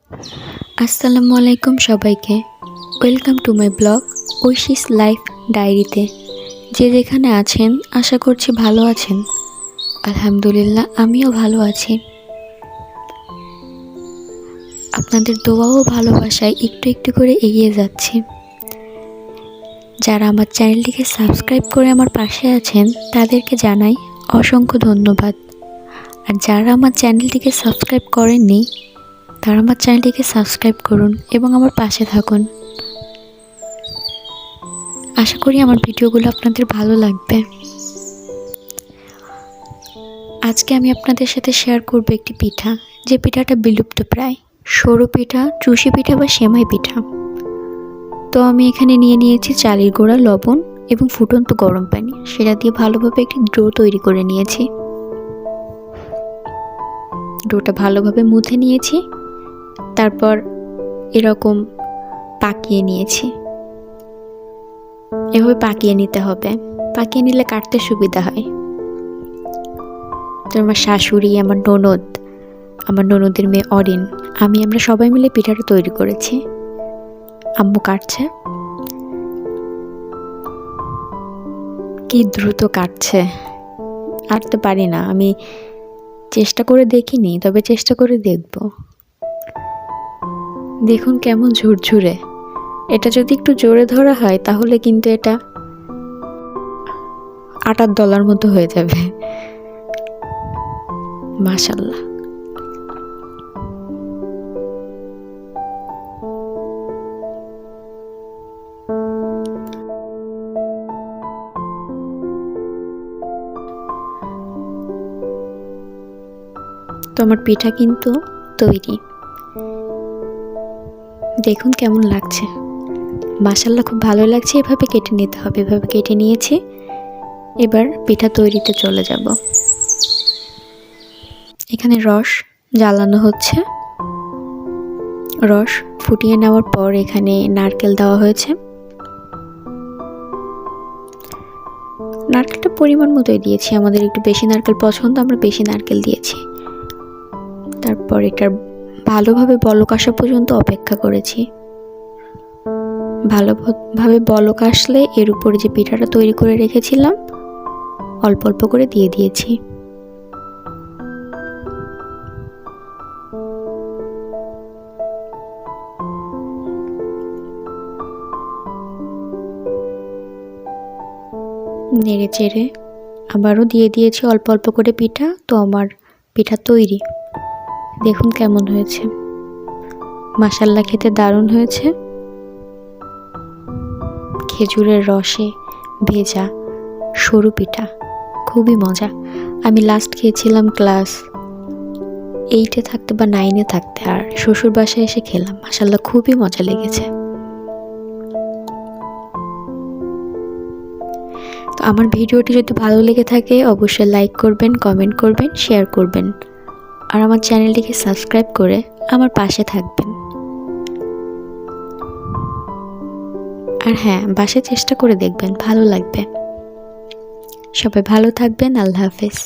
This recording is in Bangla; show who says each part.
Speaker 1: আসসালামু আলাইকুম সবাইকে। Welcome to my blog Oishi's life ডায়েরিতে। যে যেখানে আছেন আশা করছি ভালো আছেন। আলহামদুলিল্লাহ আমিও ভালো আছি। আপনাদের দোয়া ও ভালোবাসায় একটু একটু করে এগিয়ে যাচ্ছি। যারা আমার চ্যানেলটিকে সাবস্ক্রাইব করে আমার পাশে আছেন তাদেরকে জানাই অসংখ্য ধন্যবাদ। আর যারা আমার চ্যানেলটিকে সাবস্ক্রাইব করেননি তারা আমার চ্যানেলটিকে সাবস্ক্রাইব করুন এবং আমার পাশে থাকুন। আশা করি আমার ভিডিওগুলো আপনাদের ভালো লাগবে। আজকে আমি আপনাদের সাথে শেয়ার করব একটি পিঠা, যে পিঠাটা বিলুপ্ত প্রায়, সরু পিঠা, চুষি পিঠা বা সেমাই পিঠা। তো আমি এখানে নিয়ে নিয়েছি চালের গুঁড়া, লবণ এবং ফুটন্ত গরম পানি। সেটা দিয়ে ভালোভাবে একটি ডো তৈরি করে নিয়েছি। ডোটা ভালোভাবে মুথে নিয়েছি, তারপর এরকম পাকিয়ে নিয়েছি। এভাবে পাকিয়ে নিতে হবে, পাকিয়ে নিলে কাটতে সুবিধা হয়। তো আমার শাশুড়ি, আমার ননদের মেয়ে অরিন, আমরা সবাই মিলে পিঠাটা তৈরি করেছি। আম্মু কাটছে, কি দ্রুত কাটছে, আর তো পারি না। আমি চেষ্টা করে দেখিনি, তবে চেষ্টা করে দেখব। দেখুন কেমন ঝুরঝুরে। এটা যদি একটু জোরে ধরা হয় তাহলে কিন্তু এটা আটার দলার মতো হয়ে যাবে। মাশাআল্লাহ। তো আমার পিঠা কিন্তু তৈরি। দেখুন কেমন লাগছে। মাশাআল্লাহ, খুব ভালো লাগছে। এভাবে কেটে নিতে হবে। এভাবে কেটে নিয়েছি। এবার পিঠা তৈরিতে চলে যাব। এখানে রস জ্বালানো হচ্ছে। রস ফুটিয়ে নেওয়ার পর এখানে নারকেল দেওয়া হয়েছে। নারকেলটা পরিমাণ মতোই দিয়েছি। আমাদের একটু বেশি নারকেল পছন্দ, আমরা বেশি নারকেল দিয়েছি। তারপর এটার ভালোভাবে বলক আসা পর্যন্ত অপেক্ষা করেছি। ভালোভাবে বলক আসলে এর উপরে যে পিঠাটা তৈরি করে রেখেছিলাম অল্প অল্প করে দিয়ে দিয়েছি। নেড়ে চেড়ে আবারও দিয়ে দিয়েছি অল্প অল্প করে পিঠা। তো আমার পিঠা তৈরি। দেখুন কেমন হয়েছে। মাশাআল্লাহ, খেতে দারুণ হয়েছে। খেজুরের রসে ভেজা সরু পিঠা, খুবই মজা। আমি লাস্ট খেয়েছিলাম ক্লাস 8-এ থাকতে বা 9-এ থাকতে, আর শ্বশুর বাসায় এসে খেলাম। মাশাআল্লাহ, খুবই মজা লেগেছে। তো আমার ভিডিওটি যদি ভালো লেগে থাকে অবশ্যই লাইক করবেন, কমেন্ট করবেন, শেয়ার করবেন, আর আমার চ্যানেলটিকে সাবস্ক্রাইব করে আমার পাশে থাকবেন। আর হ্যাঁ, বাসায় চেষ্টা করে দেখবেন, ভালো লাগবে। সবাই ভালো থাকবেন। আল্লাহ হাফেজ।